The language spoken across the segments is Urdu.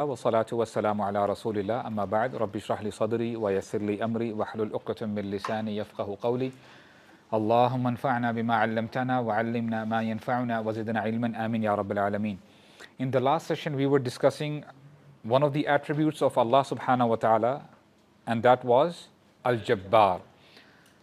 والصلاة والسلام على رسول الله أما بعد رب اشرح لي صدري ويسر لي أمري واحلل عقدة من لساني يفقه قولي اللهم انفعنا بما علمتنا وعلمنا ما ينفعنا وزدنا علما آمين يا رب العالمين. In the last session we were discussing one of the attributes of Allah subhanahu wa ta'ala, and that was Al-Jabbar.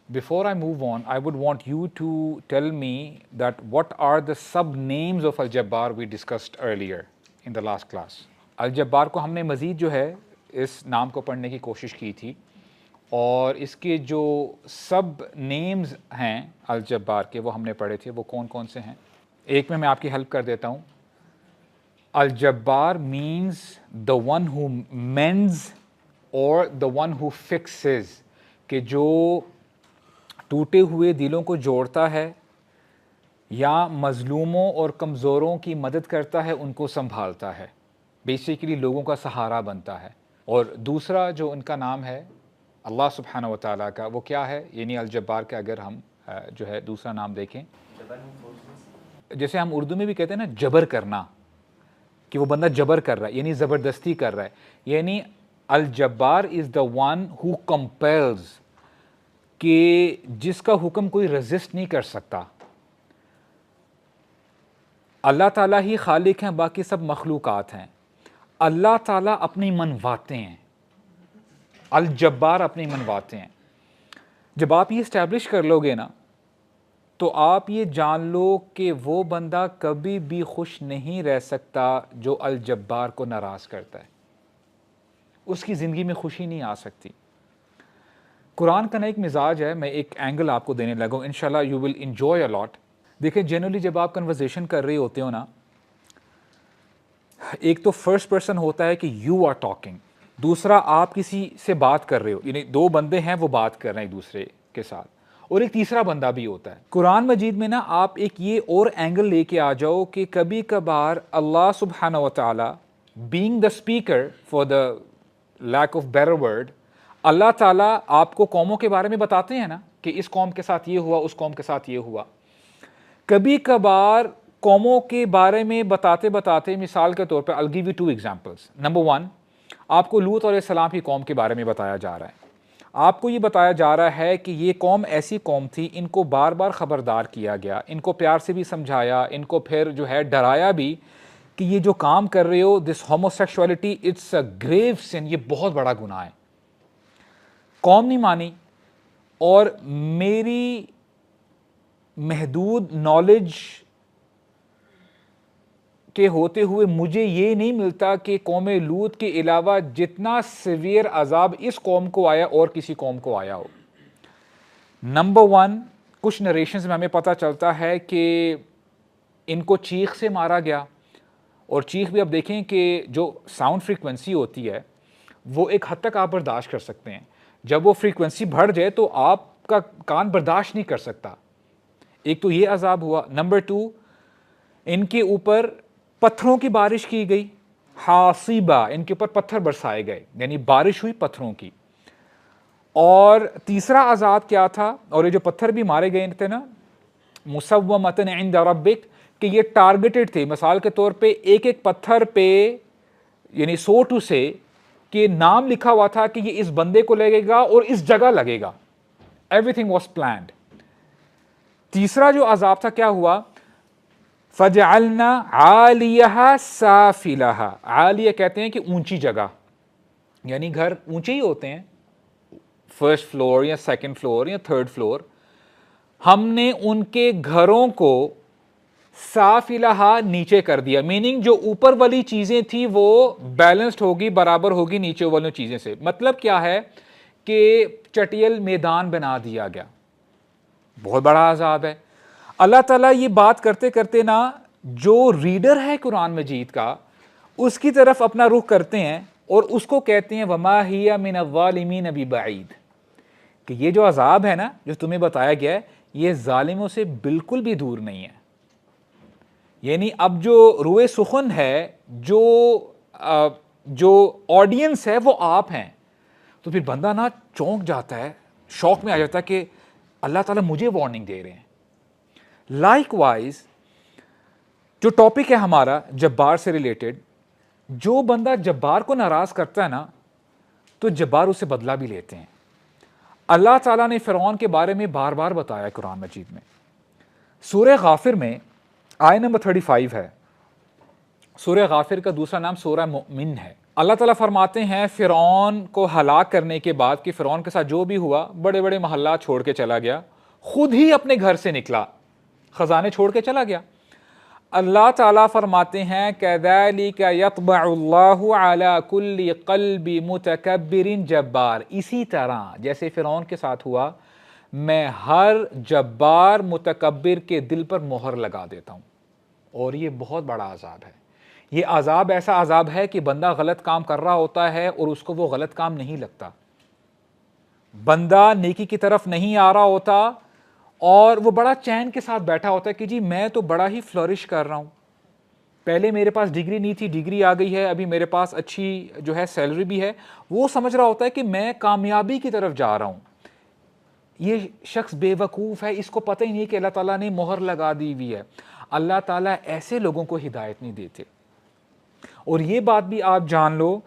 Before I move on, I would want you to tell me that what are the sub-names of Al-Jabbar we discussed earlier in the last class. الجبار کو ہم نے مزید جو ہے اس نام کو پڑھنے کی کوشش کی تھی، اور اس کے جو سب نیمز ہیں الجبار کے وہ ہم نے پڑھے تھے. وہ کون کون سے ہیں؟ ایک میں آپ کی ہیلپ کر دیتا ہوں. الجبار means the one who means اور دا ون ہو فکسز، کہ جو ٹوٹے ہوئے دلوں کو جوڑتا ہے یا مظلوموں اور کمزوروں کی مدد کرتا ہے، ان کو سنبھالتا ہے، بیسیکلی لوگوں کا سہارا بنتا ہے. اور دوسرا جو ان کا نام ہے اللہ سبحانہ و تعالیٰ کا، وہ کیا ہے؟ یعنی الجبار کا اگر ہم جو ہے دوسرا نام دیکھیں، جیسے ہم اردو میں بھی کہتے ہیں نا جبر کرنا، کہ وہ بندہ جبر کر رہا ہے، یعنی زبردستی کر رہا ہے. یعنی الجبار از دا ون ہو کمپیلز، کہ جس کا حکم کوئی ریزسٹ نہیں کر سکتا. اللہ تعالیٰ ہی خالق ہیں، باقی سب مخلوقات ہیں. اللہ تعالیٰ اپنی منواتے ہیں، الجبار اپنی منواتے ہیں. جب آپ یہ اسٹیبلش کر لو گے نا، تو آپ یہ جان لو کہ وہ بندہ کبھی بھی خوش نہیں رہ سکتا جو الجبار کو ناراض کرتا ہے. اس کی زندگی میں خوشی نہیں آ سکتی. قرآن کا نا ایک مزاج ہے، میں ایک اینگل آپ کو دینے لگا ہوں، انشاءاللہ یو ول انجوائے اے لاٹ. دیکھیں جنرلی جب آپ کنورزیشن کر رہے ہوتے ہو نا، ایک تو فرسٹ پرسن ہوتا ہے کہ یو آر ٹاکنگ، دوسرا آپ کسی سے بات کر رہے ہو، یعنی دو بندے ہیں وہ بات کر رہے ہیں ایک دوسرے کے ساتھ، اور ایک تیسرا بندہ بھی ہوتا ہے. قرآن مجید میں نا آپ ایک یہ اور اینگل لے کے آ جاؤ کہ کبھی کبھار اللہ سبحانہ و تعالی being the speaker for the lack of better word, اللہ تعالیٰ آپ کو قوموں کے بارے میں بتاتے ہیں نا کہ اس قوم کے ساتھ یہ ہوا، اس قوم کے ساتھ یہ ہوا. کبھی کبھار قوموں کے بارے میں بتاتے بتاتے، مثال کے طور پہ I'll give you 2 examples. Number 1، آپ کو لوط علیہ السلام کی قوم کے بارے میں بتایا جا رہا ہے. آپ کو یہ بتایا جا رہا ہے کہ یہ قوم ایسی قوم تھی، ان کو بار بار خبردار کیا گیا، ان کو پیار سے بھی سمجھایا، ان کو پھر جو ہے ڈرایا بھی کہ یہ جو کام کر رہے ہو، دس ہوموسیکشوالٹی اٹس اے گریو سن، یہ بہت بڑا گناہ ہے. قوم نہیں مانی، اور میری محدود نالج کے ہوتے ہوئے مجھے یہ نہیں ملتا کہ قوم لوط کے علاوہ جتنا سیویئر عذاب اس قوم کو آیا اور کسی قوم کو آیا ہو. نمبر 1، کچھ نریشنز میں ہمیں پتہ چلتا ہے کہ ان کو چیخ سے مارا گیا، اور چیخ بھی اب دیکھیں کہ جو ساؤنڈ فریکوینسی ہوتی ہے وہ ایک حد تک آپ برداشت کر سکتے ہیں، جب وہ فریکوینسی بڑھ جائے تو آپ کا کان برداشت نہیں کر سکتا. ایک تو یہ عذاب ہوا. نمبر 2، ان کے اوپر پتھروں کی بارش کی گئی، حاصبہ، ان کے اوپر پتھر برسائے گئے، یعنی بارش ہوئی پتھروں کی. اور تیسرا عذاب کیا تھا؟ اور یہ جو پتھر بھی مارے گئے تھے نا، مسومۃ عند ربک، کہ یہ ٹارگیٹڈ تھے. مثال کے طور پہ ایک ایک پتھر پہ، یعنی سو ٹو سے، کہ نام لکھا ہوا تھا کہ یہ اس بندے کو لگے گا اور اس جگہ لگے گا. Everything was planned. تیسرا جو عذاب تھا کیا ہوا؟ فَجَعَلْنَا عَالِيَهَا سَافِلَهَا. عالیہ کہتے ہیں کہ اونچی جگہ، یعنی گھر اونچے ہی ہوتے ہیں، فرسٹ فلور یا سیکنڈ فلور یا تھرڈ فلور. ہم نے ان کے گھروں کو سافلہا نیچے کر دیا، میننگ جو اوپر والی چیزیں تھی وہ بیلنسڈ ہوگی، برابر ہوگی نیچے والی چیزیں سے. مطلب کیا ہے کہ چٹیل میدان بنا دیا گیا. بہت بڑا عذاب ہے. اللہ تعالیٰ یہ بات کرتے کرتے نا، جو ریڈر ہے قرآن مجید کا، اس کی طرف اپنا رخ کرتے ہیں اور اس کو کہتے ہیں وَمَا هِيَ مِنَ الظَّالِمِينَ بِبَعِيدٍ، کہ یہ جو عذاب ہے نا جو تمہیں بتایا گیا ہے، یہ ظالموں سے بالکل بھی دور نہیں ہے. یعنی اب جو روئے سخن ہے، جو آڈینس ہے وہ آپ ہیں، تو پھر بندہ نا چونک جاتا ہے، شوق میں آ جاتا ہے کہ اللہ تعالیٰ مجھے وارننگ دے رہے ہیں. لائک وائز جو ٹاپک ہے ہمارا جبار سے ریلیٹڈ، جو بندہ جبار کو ناراض کرتا ہے نا تو جبار اسے بدلہ بھی لیتے ہیں. اللہ تعالیٰ نے فرعون کے بارے میں بار بار بتایا قرآن مجید میں. سورہ غافر میں آیت نمبر 35 ہے. سورہ غافر کا دوسرا نام سورہ مؤمن ہے. اللہ تعالیٰ فرماتے ہیں فرعون کو ہلاک کرنے کے بعد کہ فرعون کے ساتھ جو بھی ہوا، بڑے بڑے محلات چھوڑ کے چلا گیا، خود ہی اپنے گھر سے نکلا، خزانے چھوڑ کے چلا گیا. اللہ تعالیٰ فرماتے ہیں کذالک یطبع اللہ علی کل قلب متکبر جبار، اسی طرح جیسے فرعون کے ساتھ ہوا میں ہر جبار متکبر کے دل پر مہر لگا دیتا ہوں. اور یہ بہت بڑا عذاب ہے. یہ عذاب ایسا عذاب ہے کہ بندہ غلط کام کر رہا ہوتا ہے اور اس کو وہ غلط کام نہیں لگتا، بندہ نیکی کی طرف نہیں آ رہا ہوتا اور وہ بڑا چین کے ساتھ بیٹھا ہوتا ہے کہ جی میں تو بڑا ہی فلورش کر رہا ہوں، پہلے میرے پاس ڈگری نہیں تھی، ڈگری آ گئی ہے، ابھی میرے پاس اچھی جو ہے سیلری بھی ہے. وہ سمجھ رہا ہوتا ہے کہ میں کامیابی کی طرف جا رہا ہوں. یہ شخص بے وقوف ہے، اس کو پتہ ہی نہیں کہ اللہ تعالیٰ نے مہر لگا دی ہوئی ہے. اللہ تعالیٰ ایسے لوگوں کو ہدایت نہیں دیتے. اور یہ بات بھی آپ جان لو،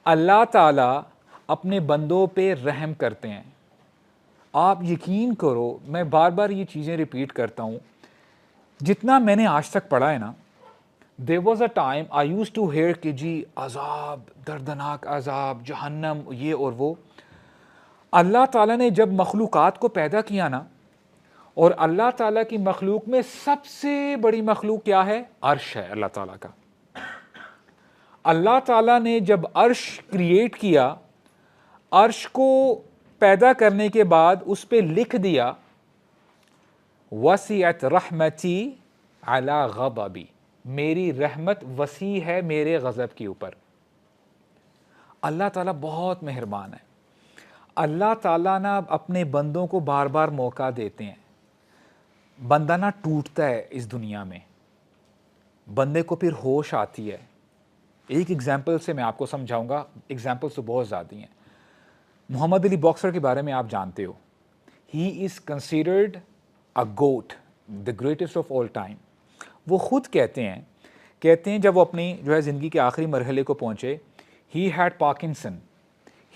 اللہ تعالیٰ اپنے بندوں پہ رحم کرتے ہیں. آپ یقین کرو، میں بار بار یہ چیزیں ریپیٹ کرتا ہوں، جتنا میں نے آج تک پڑھا ہے نا، there was a time I used to hear کہ جی عذاب، دردناک عذاب، جہنم، یہ اور وہ. اللہ تعالیٰ نے جب مخلوقات کو پیدا کیا نا، اور اللہ تعالیٰ کی مخلوق میں سب سے بڑی مخلوق کیا ہے؟ عرش ہے اللہ تعالیٰ کا. اللہ تعالیٰ نے جب عرش کریٹ کیا، عرش کو پیدا کرنے کے بعد اس پہ لکھ دیا وسعت رحمتی علی غضبی، میری رحمت وسیع ہے میرے غضب کے اوپر. اللہ تعالیٰ بہت مہربان ہے. اللہ تعالیٰ نا اپنے بندوں کو بار بار موقع دیتے ہیں. بندہ نا ٹوٹتا ہے اس دنیا میں، بندے کو پھر ہوش آتی ہے. ایک ایگزامپل سے میں آپ کو سمجھاؤں گا، ایگزامپل تو بہت زیادہ ہیں. محمد علی باکسر کے بارے میں آپ جانتے ہو، he is considered a GOAT, the greatest of all time. وہ خود کہتے ہیں جب وہ اپنی جو ہے زندگی کے آخری مرحلے کو پہنچے، he had Parkinson,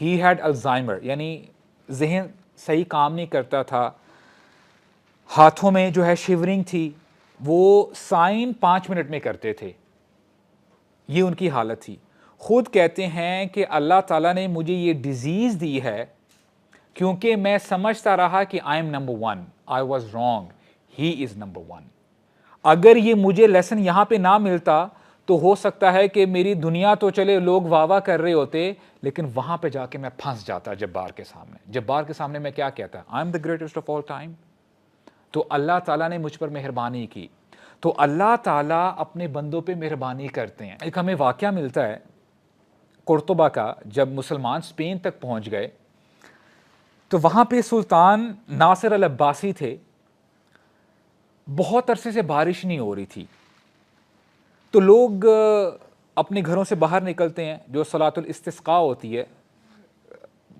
he had Alzheimer, یعنی ذہن صحیح کام نہیں کرتا تھا، ہاتھوں میں جو ہے شیورنگ تھی، وہ سائن 5 منٹ میں کرتے تھے. یہ ان کی حالت تھی. خود کہتے ہیں کہ اللہ تعالیٰ نے مجھے یہ ڈیزیز دی ہے کیونکہ میں سمجھتا رہا کہ I M number 1، I was wrong, he is number 1. اگر یہ مجھے لیسن یہاں پہ نہ ملتا تو ہو سکتا ہے کہ میری دنیا تو چلے لوگ واہ واہ کر رہے ہوتے، لیکن وہاں پہ جا کے میں پھنس جاتا جبار کے سامنے. جبار کے سامنے میں کیا کہتا؟ I am the greatest of all time. تو اللہ تعالیٰ نے مجھ پر مہربانی کی. تو اللہ تعالیٰ اپنے بندوں پہ مہربانی کرتے ہیں. ایک ہمیں واقعہ ملتا ہے قرطبہ کا، جب مسلمان اسپین تک پہنچ گئے تو وہاں پہ سلطان ناصر العباسی تھے. بہت عرصے سے بارش نہیں ہو رہی تھی، تو لوگ اپنے گھروں سے باہر نکلتے ہیں، جو صلاۃ الاستسقاء ہوتی ہے،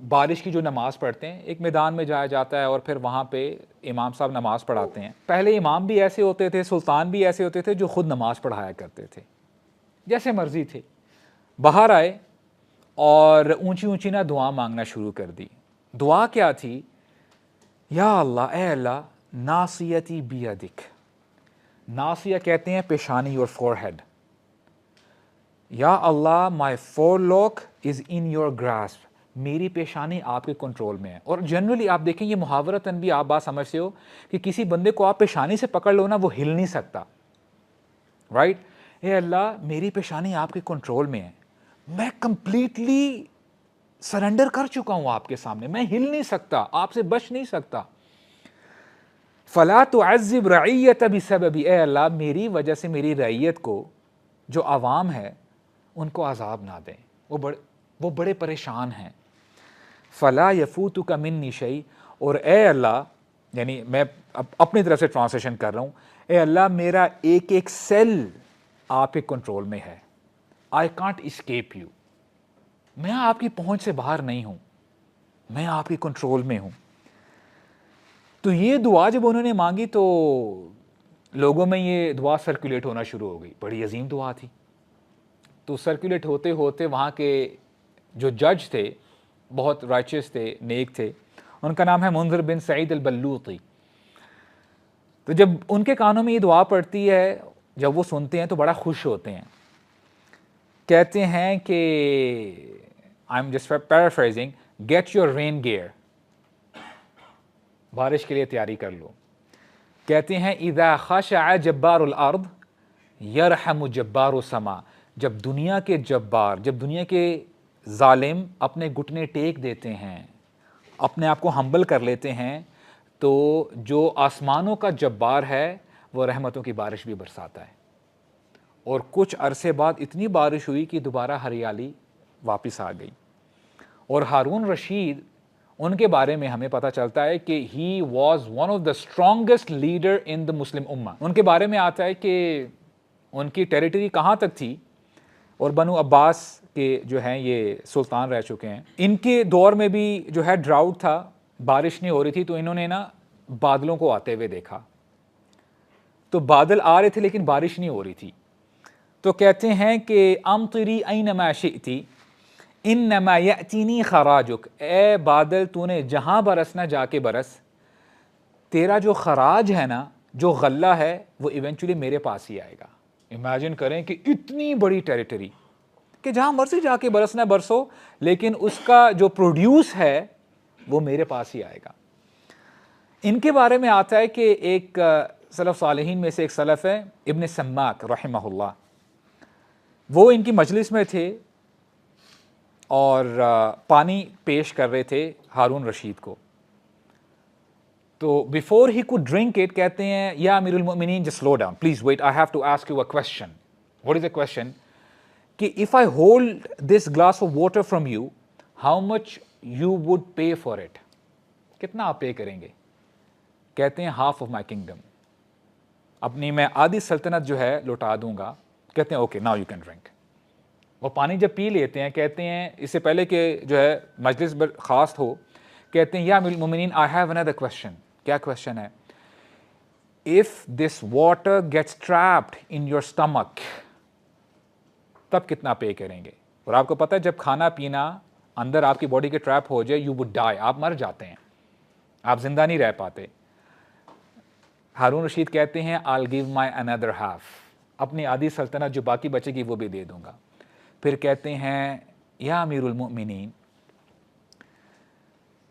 بارش کی جو نماز پڑھتے ہیں، ایک میدان میں جایا جاتا ہے اور پھر وہاں پہ امام صاحب نماز پڑھاتے ہیں. پہلے امام بھی ایسے ہوتے تھے، سلطان بھی ایسے ہوتے تھے جو خود نماز پڑھایا کرتے تھے، جیسے مرضی تھے. باہر آئے اور اونچی اونچی نہ دعا مانگنا شروع کر دی. دعا کیا تھی؟ یا اللہ، اے اللہ، ناصیتی بیدک. ناصیہ کہتے ہیں پیشانی اور فور ہیڈ. یا اللہ، my forelock is in your grasp, میری پیشانی آپ کے کنٹرول میں ہے. اور جنرلی آپ دیکھیں، یہ محاورتاً بھی آپ بات سمجھتے ہو کہ کسی بندے کو آپ پیشانی سے پکڑ لو نا، وہ ہل نہیں سکتا، رائٹ؟ اے اللہ، میری پیشانی آپ کے کنٹرول میں ہے، میں کمپلیٹلی سرنڈر کر چکا ہوں آپ کے سامنے، میں ہل نہیں سکتا، آپ سے بچ نہیں سکتا. فلا تعذب رعیت بسببی، اے اللہ میری وجہ سے میری رعیت کو، جو عوام ہے، ان کو عذاب نہ دیں، وہ بڑے پریشان ہیں. فلا یفوتک منی شیء، اور اے اللہ، یعنی میں اپنی طرف سے ٹرانسلیشن کر رہا ہوں، اے اللہ میرا ایک ایک سیل آپ کے کنٹرول میں ہے. آئی کانٹ اسکیپ یو، میں آپ کی پہنچ سے باہر نہیں ہوں، میں آپ کے کنٹرول میں ہوں. تو یہ دعا جب انہوں نے مانگی تو لوگوں میں یہ دعا سرکولیٹ ہونا شروع ہو گئی. بڑی عظیم دعا تھی. تو سرکولیٹ ہوتے ہوتے وہاں کے جو جج تھے بہت رائچس تھے, نیک تھے, ان کا نام ہے منذر بن سعید البلوطی. تو جب ان کے کانوں میں یہ دعا پڑتی ہے, جب وہ سنتے ہیں تو بڑا خوش ہوتے ہیں. کہتے ہیں کہ I am just paraphrasing, get your rain gear, بارش کے لیے تیاری کر لو. کہتے ہیں اذا خشع جبار الارض یرحم جبار السما, جب دنیا کے جبار, جب دنیا کے ظالم اپنے گھٹنے ٹیک دیتے ہیں, اپنے آپ کو ہمبل کر لیتے ہیں, تو جو آسمانوں کا جبار ہے وہ رحمتوں کی بارش بھی برساتا ہے. اور کچھ عرصے بعد اتنی بارش ہوئی کہ دوبارہ ہریالی واپس آ گئی. اور ہارون رشید, ان کے بارے میں ہمیں پتہ چلتا ہے کہ he was one of the strongest leader in the Muslim امہ. ان کے بارے میں آتا ہے کہ ان کی ٹیریٹری کہاں تک تھی, اور بنو عباس کے جو ہیں یہ سلطان رہ چکے ہیں. ان کے دور میں بھی جو ہے ڈراؤٹ تھا, بارش نہیں ہو رہی تھی, تو انہوں نے نا بادلوں کو آتے ہوئے دیکھا, تو بادل آ رہے تھے لیکن بارش نہیں ہو رہی تھی. تو کہتے ہیں کہ امطری اینما شئتی انما یأتینی خراجک, اے بادل تو نے جہاں برسنا جا کے برس, تیرا جو خراج ہے نا, جو غلہ ہے, وہ ایونچولی میرے پاس ہی آئے گا. امیجن کریں کہ اتنی بڑی ٹیریٹری کہ جہاں مرضی جا کے برسنا برسو, لیکن اس کا جو پروڈیوس ہے وہ میرے پاس ہی آئے گا. ان کے بارے میں آتا ہے کہ ایک سلف صالحین میں سے ایک سلف ہے ابن سماک رحمہ اللہ, وہ ان کی مجلس میں تھے اور پانی پیش کر رہے تھے ہارون رشید کو. تو before he could drink it, کہتے ہیں یا امیر المؤمنین just slow down please wait, I have to ask you a question. What is a question? کہ if I hold this glass of water from you, how much you would pay for it, کتنا آپ پے کریں گے؟ کہتے ہیں ہاف آف مائی کنگڈم, اپنی میں آدھی سلطنت جو ہے لوٹا دوں گا. کہتے ہیں okay now you can drink. وہ پانی جب پی لیتے ہیں, کہتے ہیں اس سے پہلے کہ جو ہے مجلس خاص ہو, کہتے ہیں یا امیر المؤمنین آئی ہیو another question. کیا کویشچن ہے؟ if this water gets trapped in your stomach, تب کتنا پے کریں گے؟ اور آپ کو پتہ ہے جب کھانا پینا اندر آپ کی باڈی کے ٹریپ ہو جائے, you would die, آپ مر جاتے ہیں, آپ زندہ نہیں رہ پاتے. ہارون رشید کہتے ہیں I'll give my another half, اپنی آدھی سلطنت جو باقی بچے گی وہ بھی دے دوں گا. پھر کہتے ہیں یا امیر المؤمنین,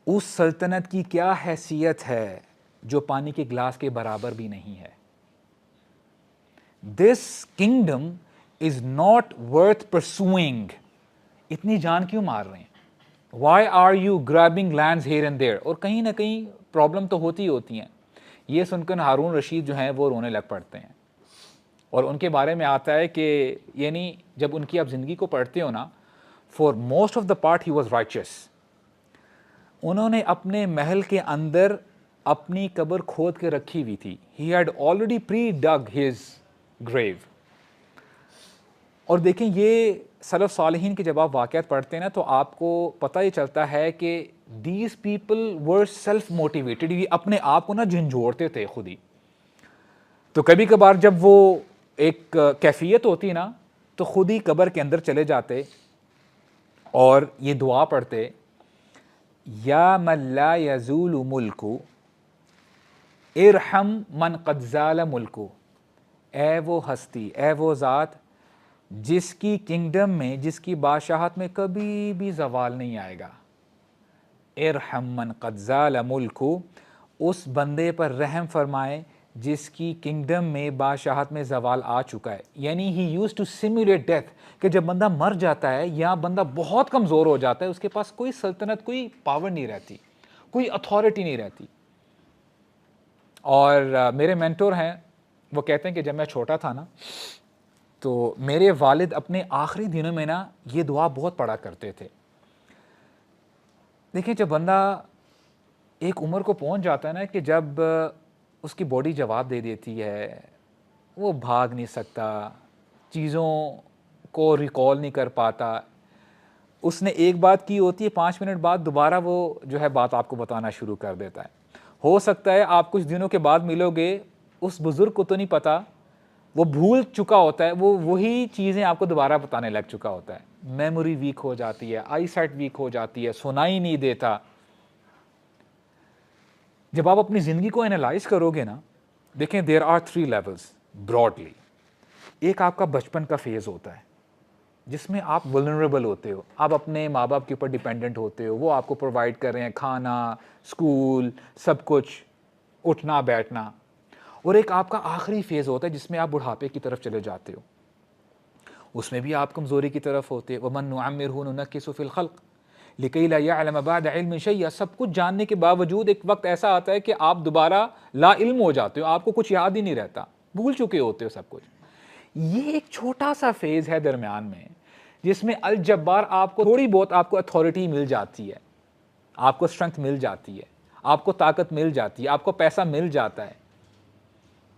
اس سلطنت کی کیا حیثیت ہے جو پانی کے گلاس کے برابر بھی نہیں ہے. This kingdom is not worth pursuing. اتنی جان کیوں مار رہے ہیں؟ Why are you grabbing lands here and there. اور کہیں نہ کہیں پرابلم تو ہوتی ہوتی ہیں. یہ سن کر ہارون رشید جو ہیں وہ رونے لگ پڑتے ہیں. اور ان کے بارے میں آتا ہے کہ یعنی جب ان کی آپ زندگی کو پڑھتے ہو نا, for most of the part he was رائچس. انہوں نے اپنے محل کے اندر اپنی قبر کھود کے رکھی ہوئی تھی. He had already pre dug his grave. اور دیکھیں یہ سلف صالحین کے جب آپ واقعات پڑھتے ہیں نا, تو آپ کو پتہ یہ چلتا ہے کہ these people were self motivated. یہ اپنے آپ کو نا جھنجھوڑتے تھے خود ہی. تو کبھی کبھار جب وہ ایک کیفیت ہوتی نا, تو خود ہی قبر کے اندر چلے جاتے اور یہ دعا پڑھتے, یا من لا یزول ملک ارحم من قد زال ملک. اے وہ ہستی, اے وہ ذات جس کی کنگڈم میں, جس کی بادشاہت میں کبھی بھی زوال نہیں آئے گا. ارحم من قد زال ملک, اس بندے پر رحم فرمائے جس کی کنگڈم میں بادشاہت میں زوال آ چکا ہے. یعنی ہی یوز ٹو سیمولیٹ ڈیتھ, کہ جب بندہ مر جاتا ہے یا بندہ بہت کمزور ہو جاتا ہے, اس کے پاس کوئی سلطنت, کوئی پاور نہیں رہتی, کوئی اتھارٹی نہیں رہتی. اور میرے مینٹور ہیں, وہ کہتے ہیں کہ جب میں چھوٹا تھا نا, تو میرے والد اپنے آخری دنوں میں نا یہ دعا بہت پڑھا کرتے تھے. دیکھیں جب بندہ ایک عمر کو پہنچ جاتا ہے نا, کہ جب اس کی باڈی جواب دے دیتی ہے, وہ بھاگ نہیں سکتا, چیزوں کو ریکال نہیں کر پاتا. اس نے ایک بات کی ہوتی ہے, 5 منٹ بعد دوبارہ وہ جو ہے بات آپ کو بتانا شروع کر دیتا ہے. ہو سکتا ہے آپ کچھ دنوں کے بعد ملو گے, اس بزرگ کو تو نہیں پتا, وہ بھول چکا ہوتا ہے، وہ وہی چیزیں آپ کو دوبارہ بتانے لگ چکا ہوتا ہے. میموری ویک ہو جاتی ہے، آئی سائٹ ویک ہو جاتی ہے، سنائی نہیں دیتا. جب آپ اپنی زندگی کو انالائز کرو گے نا، دیکھیں دیر آر 3 لیولز براڈلی. ایک آپ کا بچپن کا فیز ہوتا ہے جس میں آپ ولنریبل ہوتے ہو، آپ اپنے ماں باپ کے اوپر ڈیپینڈنٹ ہوتے ہو، وہ آپ کو پرووائڈ کر رہے ہیں کھانا، اسکول، سب کچھ، اٹھنا بیٹھنا. اور ایک آپ کا آخری فیز ہوتا ہے جس میں آپ بڑھاپے کی طرف چلے جاتے ہو، اس میں بھی آپ کمزوری کی طرف ہوتے ہیں. وَمَن نُعَمِّرْهُ نُنَكِّسُ فِي الْخَلْقِ لِكَيْ لَا يَعْلَمَ بَعْدَ عِلْمٍ شَيْئًا. سب کچھ جاننے کے باوجود ایک وقت ایسا آتا ہے کہ آپ دوبارہ لا علم ہو جاتے ہو، آپ کو کچھ یاد ہی نہیں رہتا، بھول چکے ہوتے ہو سب کچھ. یہ ایک چھوٹا سا فیز ہے درمیان میں جس میں الجبار آپ کو تھوڑی بہت آپ کو اتھارٹی مل جاتی ہے، آپ کو اسٹرنگتھ مل جاتی ہے، آپ کو طاقت مل جاتی ہے، آپ کو پیسہ مل جاتا ہے.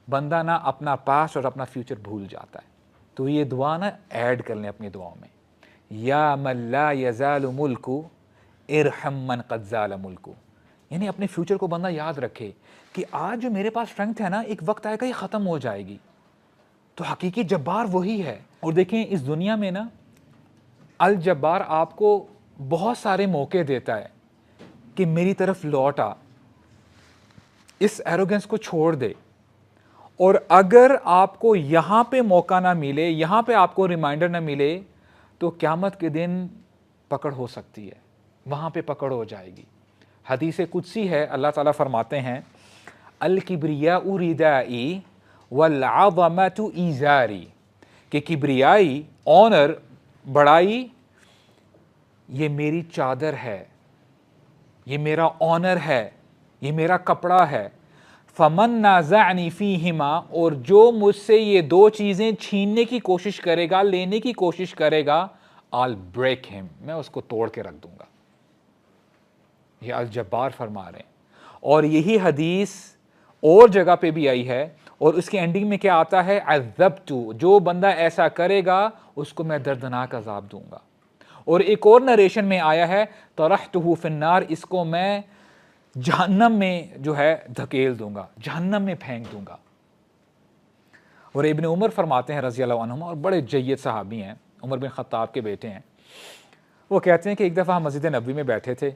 بندہ نہ اپنا پاسٹ اور اپنا فیوچر بھول جاتا ہے. تو یہ دعا نا ایڈ کر لیں اپنی دعاؤں میں. یا من لا یزال ملکو ارحم من قد زال ملکو. یعنی اپنے فیوچر کو بندہ یاد رکھے کہ آج جو میرے پاس اسٹرنگتھ ہے نا، ایک وقت آئے گا یہ ختم ہو جائے گی. تو حقیقی جبار وہی ہے. اور دیکھیں اس دنیا میں نا الجبار آپ کو بہت سارے موقع دیتا ہے کہ میری طرف لوٹ آ، اس ایروگنس کو چھوڑ دے. اور اگر آپ کو یہاں پہ موقع نہ ملے، یہاں پہ آپ کو ریمائنڈر نہ ملے، تو قیامت کے دن پکڑ ہو سکتی ہے، وہاں پہ پکڑ ہو جائے گی. حدیث قدسی ہے، اللہ تعالیٰ فرماتے ہیں الکبریاء ردائی والعظمۃ ایزاری، کہ کبریائی، آنر، بڑائی یہ میری چادر ہے، یہ میرا آنر ہے، یہ میرا کپڑا ہے. فمن نازعنی فیہما، اور جو مجھ سے یہ دو چیزیں چھیننے کی کوشش کرے گا، لینے کی کوشش کرے گا، I'll break him، میں اس کو توڑ کے رکھ دوں گا. یہ الجبار فرما رہے ہیں. اور یہی حدیث اور جگہ پہ بھی آئی ہے، اور اس کے اینڈنگ میں کیا آتا ہے؟ عذبت، جو بندہ ایسا کرے گا اس کو میں دردناک عذاب دوں گا. اور ایک اور نریشن میں آیا ہے طرحتہ فی النار، اس کو میں جہنم میں جو ہے دھکیل دوں گا، جہنم میں پھینک دوں گا. اور ابن عمر فرماتے ہیں رضی اللہ عنہما، اور بڑے جید صحابی ہیں، عمر بن خطاب کے بیٹے ہیں، وہ کہتے ہیں کہ ایک دفعہ ہم مسجد نبوی میں بیٹھے تھے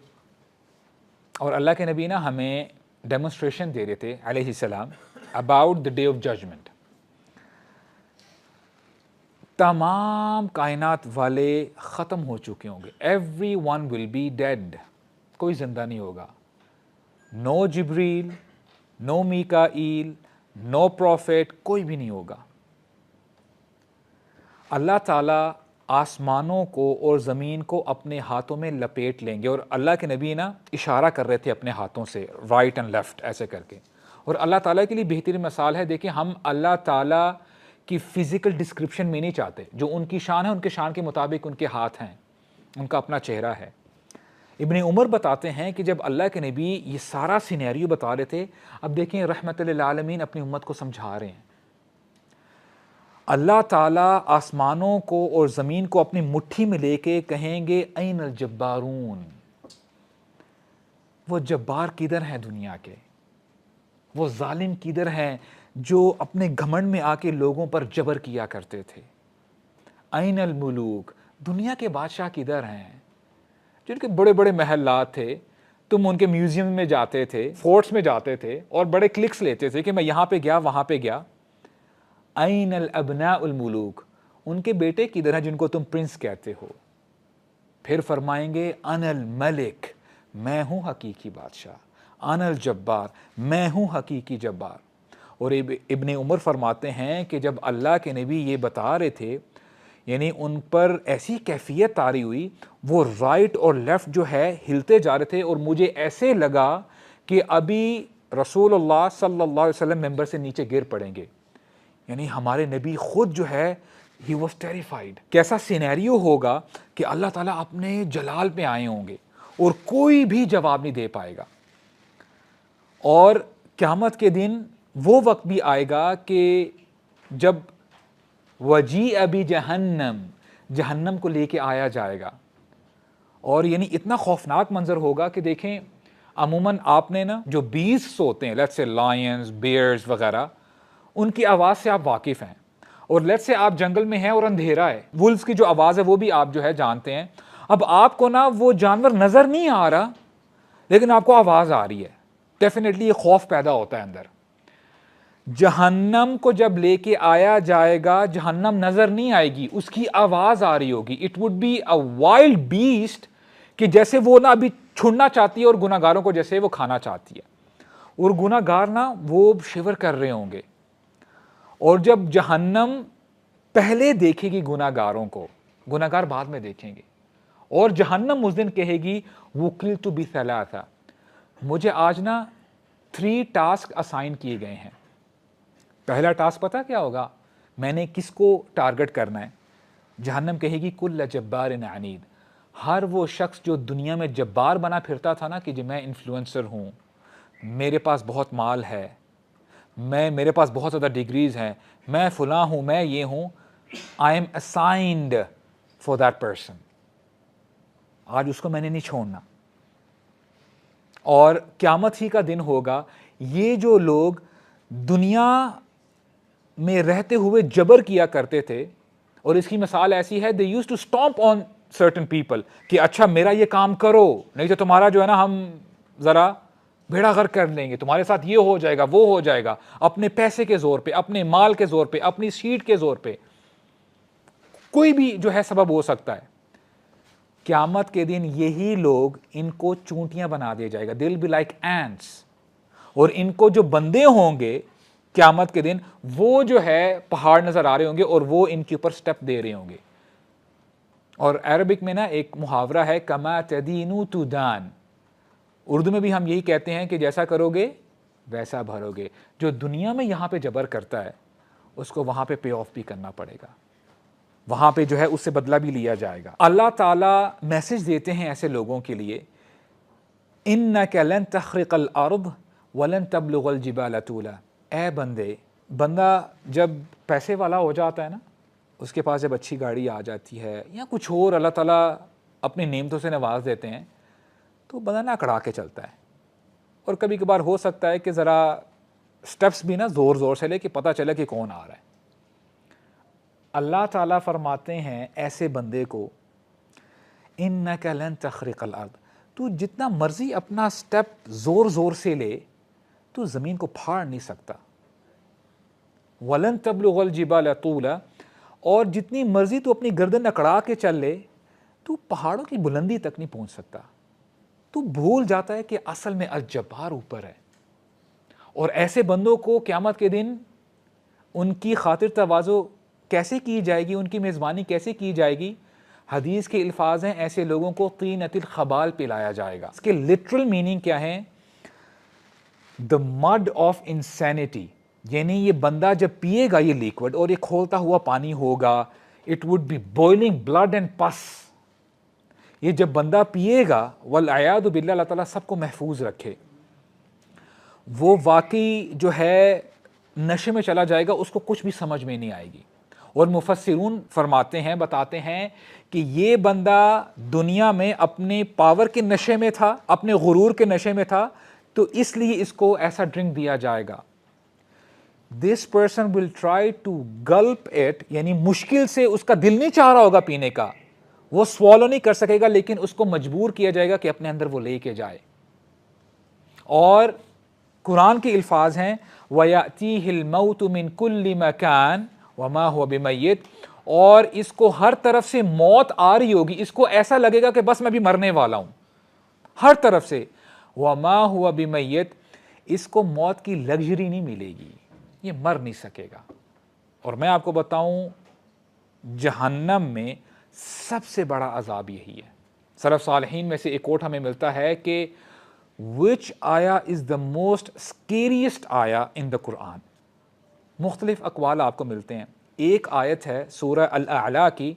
اور اللہ کے نبی نا ہمیں ڈیمونسٹریشن دے رہے تھے علیہ السلام about the day of judgment. تمام کائنات والے ختم ہو چکے ہوں گے، everyone will be dead, کوئی زندہ نہیں ہوگا. نو جبریل، نو میکائیل، نو پروفیٹ، کوئی بھی نہیں ہوگا. اللہ تعالیٰ آسمانوں کو اور زمین کو اپنے ہاتھوں میں لپیٹ لیں گے. اور اللہ کے نبی نا اشارہ کر رہے تھے اپنے ہاتھوں سے رائٹ اینڈ لیفٹ ایسے کر کے. اور اللہ تعالیٰ کے لیے بہترین مثال ہے، دیکھیں ہم اللہ تعالیٰ کی فزیکل ڈسکرپشن میں نہیں چاہتے. جو ان کی شان ہے ان کے شان کے مطابق ان کے ہاتھ ہیں، ان کا اپنا چہرہ ہے. ابن عمر بتاتے ہیں کہ جب اللہ کے نبی یہ سارا سینیریو بتا رہے تھے، اب دیکھیں رحمت للعالمین اپنی امت کو سمجھا رہے ہیں. اللہ تعالیٰ آسمانوں کو اور زمین کو اپنی مٹھی میں لے کے کہیں گے این الجبارون، وہ جبار کدھر ہیں دنیا کے، وہ ظالم کدھر ہیں جو اپنے گھمنڈ میں آ کے لوگوں پر جبر کیا کرتے تھے. این الملوک، دنیا کے بادشاہ کدھر ہیں جن کے بڑے بڑے محلات تھے، تم ان کے میوزیم میں جاتے تھے، فورٹس میں جاتے تھے اور بڑے کلکس لیتے تھے کہ میں یہاں پہ گیا وہاں پہ گیا. این الابناء الملوک، ان کے بیٹے کدھر ہیں جن کو تم پرنس کہتے ہو. پھر فرمائیں گے انا الملک، میں ہوں حقیقی بادشاہ، انا الجبار، میں ہوں حقیقی جبار. اور ابن عمر فرماتے ہیں کہ جب اللہ کے نبی یہ بتا رہے تھے، یعنی ان پر ایسی کیفیت طاری ہوئی، وہ رائٹ اور لیفٹ جو ہے ہلتے جا رہے تھے، اور مجھے ایسے لگا کہ ابھی رسول اللہ صلی اللہ علیہ وسلم ممبر سے نیچے گر پڑیں گے. یعنی ہمارے نبی خود جو ہے ہی واز ٹیریفائڈ. کیسا سینیریو ہوگا کہ اللہ تعالیٰ اپنے جلال پہ آئے ہوں گے اور کوئی بھی جواب نہیں دے پائے گا. اور قیامت کے دن وہ وقت بھی آئے گا کہ جب وجیء بجہنم، جہنم کو لے کے آیا جائے گا. اور یعنی اتنا خوفناک منظر ہوگا کہ دیکھیں عموماً آپ نے نا جو بیسٹس ہوتے ہیں، لیٹس سے لائنز، بیئرز وغیرہ، ان کی آواز سے آپ واقف ہیں. اور لیٹ سے آپ جنگل میں ہیں اور اندھیرا ہے, وولفز کی جو آواز ہے وہ بھی آپ جو ہے جانتے ہیں. اب آپ کو نا وہ جانور نظر نہیں آ رہا لیکن آپ کو آواز آ رہی ہے, ڈیفینیٹلی یہ خوف پیدا ہوتا ہے اندر. جہنم کو جب لے کے آیا جائے گا, جہنم نظر نہیں آئے گی, اس کی آواز آ رہی ہوگی. It would be a wild beast, کہ جیسے وہ نا ابھی چھڑنا چاہتی ہے اور گناہگاروں کو جیسے وہ کھانا چاہتی ہے, اور گناہگار نا وہ شیور کر رہے ہوں گے. اور جب جہنم پہلے دیکھے گی گناہگاروں کو, گناہگار بعد میں دیکھیں گے, اور جہنم اس دن کہے گی وکلت بثلاثہ, مجھے آج نا 3 ٹاسک اسائن کیے گئے ہیں. پہلا ٹاسک پتہ کیا ہوگا, میں نے کس کو ٹارگٹ کرنا ہے. جہنم کہے گی کل جبار عنید, ہر وہ شخص جو دنیا میں جبار بنا پھرتا تھا نا کہ جو میں انفلوئنسر ہوں, میرے پاس بہت مال ہے, میرے پاس بہت زیادہ ڈگریز ہیں, میں فلاں ہوں, میں یہ ہوں, I am assigned for that person. آج اس کو میں نے نہیں چھوڑنا. اور قیامت ہی کا دن ہوگا, یہ جو لوگ دنیا میں رہتے ہوئے جبر کیا کرتے تھے, اور اس کی مثال ایسی ہے, they used to stomp on certain people کہ اچھا میرا یہ کام کرو نہیں تو تمہارا جو ہے نا ہم ذرا بھیڑا غر کر لیں گے, تمہارے ساتھ یہ ہو جائے گا وہ ہو جائے گا, اپنے پیسے کے زور پہ, اپنے مال کے زور پہ, اپنی سیٹ کے زور پہ, کوئی بھی جو ہے سبب ہو سکتا ہے. قیامت کے دن یہی لوگ, ان کو چونٹیاں بنا دیا جائے گا, they'll be like ants, اور ان کو جو بندے ہوں گے قیامت کے دن وہ جو ہے پہاڑ نظر آ رہے ہوں گے اور وہ ان کے اوپر سٹیپ دے رہے ہوں گے. اور عربک میں نا ایک محاورہ ہے کما تدینو تدان, اردو میں بھی ہم یہی کہتے ہیں کہ جیسا کرو گے ویسا بھرو گے. جو دنیا میں یہاں پہ جبر کرتا ہے اس کو وہاں پہ پے آف بھی کرنا پڑے گا, وہاں پہ جو ہے اس سے بدلہ بھی لیا جائے گا. اللہ تعالیٰ میسج دیتے ہیں ایسے لوگوں کے لیے, انک لن تخرق الارض ولن تبلغ الجبال طولا. اے بندے, بندہ جب پیسے والا ہو جاتا ہے نا, اس کے پاس جب اچھی گاڑی آ جاتی ہے یا کچھ اور اللہ تعالیٰ اپنی نعمتوں سے نواز دیتے ہیں, تو بندہ نہ اکڑا کے چلتا ہے, اور کبھی کبھار ہو سکتا ہے کہ ذرا سٹیپس بھی نا زور زور سے لے کہ پتہ چلے کہ کون آ رہا ہے. اللہ تعالیٰ فرماتے ہیں ایسے بندے کو, انک لن تخرق الارض, تو جتنا مرضی اپنا سٹیپ زور زور سے لے تو زمین کو پھاڑ نہیں سکتا. ولن تبلغ الجبال طولا, اور جتنی مرضی تو اپنی گردن اکڑا کے چل لے تو پہاڑوں کی بلندی تک نہیں پہنچ سکتا. تو بھول جاتا ہے کہ اصل میں الجبار اوپر ہے. اور ایسے بندوں کو قیامت کے دن ان کی خاطر تواضع کیسے کی جائے گی, ان کی میزبانی کیسے کی جائے گی. حدیث کے الفاظ ہیں ایسے لوگوں کو طینۃ الخبال پلایا جائے گا. اس کے لٹرل میننگ کیا ہے, the mud of insanity, یعنی یہ بندہ جب پیے گا یہ لیکوڈ اور یہ کھولتا ہوا پانی ہوگا, it would be boiling blood and pus. یہ جب بندہ پیے گا, والعیاذ باللہ, اللہ تعالیٰ سب کو محفوظ رکھے, وہ واقعی جو ہے نشے میں چلا جائے گا, اس کو کچھ بھی سمجھ میں نہیں آئے گی. اور مفسرون فرماتے ہیں, بتاتے ہیں کہ یہ بندہ دنیا میں اپنے پاور کے نشے میں تھا, اپنے غرور کے نشے میں تھا, تو اس لیے اس کو ایسا ڈرنک دیا جائے گا. This person will try to gulp it, یعنی مشکل سے, اس کا دل نہیں چاہ رہا ہوگا پینے کا, وہ سوالو نہیں کر سکے گا, لیکن اس کو مجبور کیا جائے گا کہ اپنے اندر وہ لے کے جائے. اور قرآن کے الفاظ ہیں وَيَأْتِيهِ الْمَوْتُ مِنْ كُلِّ مَكَانٍ وَمَا هُوَ بِمَيِّتٍ, اور اس کو ہر طرف سے موت آ رہی ہوگی, اس کو ایسا لگے گا کہ بس میں بھی مرنے والا ہوں ہر طرف سے. وَمَا هُوَ بِمَيِّتٍ, اس کو موت کی لگژری نہیں ملے گی, یہ مر نہیں سکے گا. اور میں آپ کو بتاؤں جہنم میں سب سے بڑا عذاب یہی ہے. سلف صالحین میں سے ایک کوٹ ہمیں ملتا ہے کہ which آیا is the most scariest آیا in the Quran. مختلف اقوال آپ کو ملتے ہیں. ایک آیت ہے سورہ الاعلیٰ کی,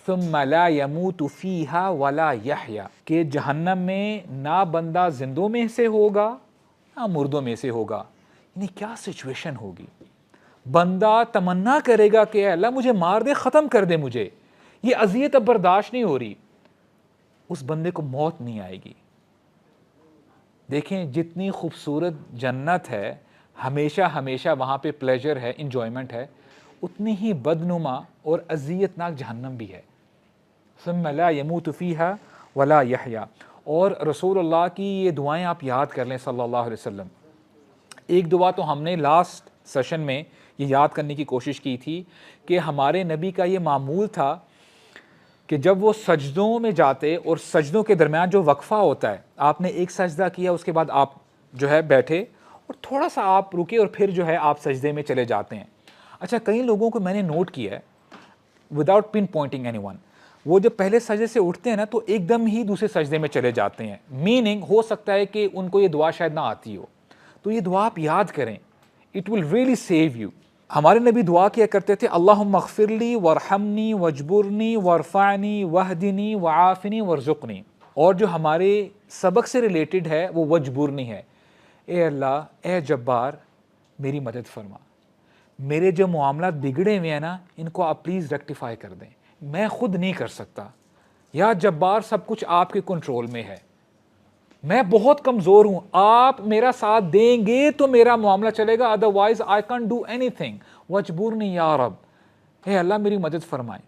ثم لا يموت فیہا ولا یحیا, کہ جہنم میں نہ بندہ زندوں میں سے ہوگا نہ مردوں میں سے ہوگا. یعنی کیا سچویشن ہوگی, بندہ تمنا کرے گا کہ اے اللہ مجھے مار دے, ختم کر دے مجھے, یہ اذیت اب برداشت نہیں ہو رہی, اس بندے کو موت نہیں آئے گی. دیکھیں جتنی خوبصورت جنت ہے, ہمیشہ ہمیشہ وہاں پہ پلیجر ہے, انجوائمنٹ ہے, اتنی ہی بدنما اور اذیت ناک جہنم بھی ہے. ثم لا يموت فيها ولا يحيا. اور رسول اللہ کی یہ دعائیں آپ یاد کر لیں صلی اللہ علیہ وسلم. ایک دعا تو ہم نے لاسٹ سیشن میں یہ یاد کرنے کی کوشش کی تھی کہ ہمارے نبی کا یہ معمول تھا کہ جب وہ سجدوں میں جاتے اور سجدوں کے درمیان جو وقفہ ہوتا ہے, آپ نے ایک سجدہ کیا, اس کے بعد آپ جو ہے بیٹھے اور تھوڑا سا آپ رکے اور پھر جو ہے آپ سجدے میں چلے جاتے ہیں. اچھا, کئی لوگوں کو میں نے نوٹ کیا ہے وداؤٹ پن پوائنٹنگ اینی ون, وہ جب پہلے سجدے سے اٹھتے ہیں نا تو ایک دم ہی دوسرے سجدے میں چلے جاتے ہیں. میننگ ہو سکتا ہے کہ ان کو یہ دعا شاید نہ آتی ہو, تو یہ دعا آپ یاد کریں, it will really save you. ہمارے نبی دعا کیا کرتے تھے اللہم اغفر لی وارحمنی واجبرنی وارفعنی واہدنی وعافنی وارزقنی. اور جو ہمارے سبق سے ریلیٹڈ ہے وہ وجبرنی ہے, اے اللہ, اے جبار میری مدد فرما, میرے جو معاملات بگڑے ہوئے ہیں نا ان کو آپ پلیز ریکٹیفائی کر دیں, میں خود نہیں کر سکتا, یا جبار سب کچھ آپ کے کنٹرول میں ہے, میں بہت کمزور ہوں, آپ میرا ساتھ دیں گے تو میرا معاملہ چلے گا, otherwise I can't do anything, وجبرنی یا رب, اے اللہ میری مدد فرمائیں.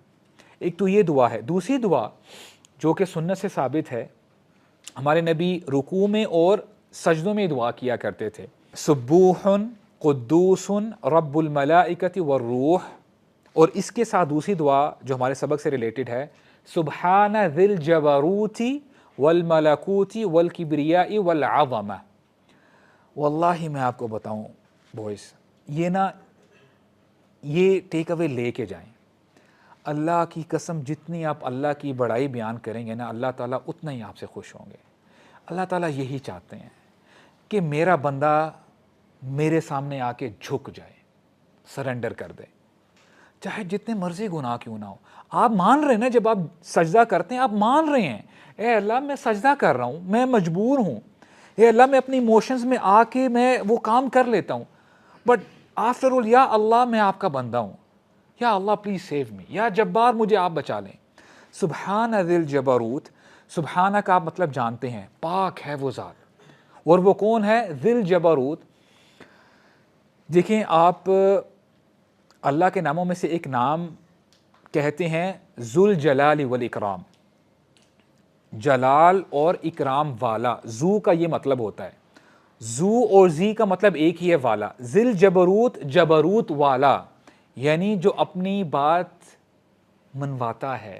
ایک تو یہ دعا ہے. دوسری دعا جو کہ سنت سے ثابت ہے, ہمارے نبی رکوع میں اور سجدوں میں دعا کیا کرتے تھے, سبوح قدوس رب الملائکۃ والروح. اور اس کے ساتھ دوسری دعا جو ہمارے سبق سے ریلیٹڈ ہے, سبحان ذی الجبروت والملکوت والکبریاء والعظمہ. واللہ میں آپ کو بتاؤں بوائز, یہ نا یہ ٹیک اوے لے کے جائیں. اللہ کی قسم جتنی آپ اللہ کی بڑائی بیان کریں گے نا, اللہ تعالیٰ اتنا ہی آپ سے خوش ہوں گے. اللہ تعالیٰ یہی چاہتے ہیں کہ میرا بندہ میرے سامنے آ کے جھک جائے, سرنڈر کر دے, چاہے جتنے مرضی گناہ کیوں نہ ہو. آپ مان رہے ہیں نا, جب آپ سجدہ کرتے ہیں آپ مان رہے ہیں, اے اللہ میں سجدہ کر رہا ہوں, میں مجبور ہوں, اے اللہ میں اپنی ایموشنز میں آ کے میں وہ کام کر لیتا ہوں, بٹ آفٹر آل یا اللہ میں آپ کا بندہ ہوں, یا اللہ پلیز سیو می, یا جبار مجھے آپ بچا لیں. سبحان ذی الجبروت, سبحانہ کا آپ مطلب جانتے ہیں, پاک ہے وہ ذات, اور وہ کون ہے؟ ذی الجبروت. دیکھیں آپ اللہ کے ناموں میں سے ایک نام کہتے ہیں ذو الجلال والاکرام, جلال اور اکرام والا. ذو کا یہ مطلب ہوتا ہے, ذو اور زی کا مطلب ایک ہی ہے, والا. ذی الجبروت, جبروت والا, یعنی جو اپنی بات منواتا ہے.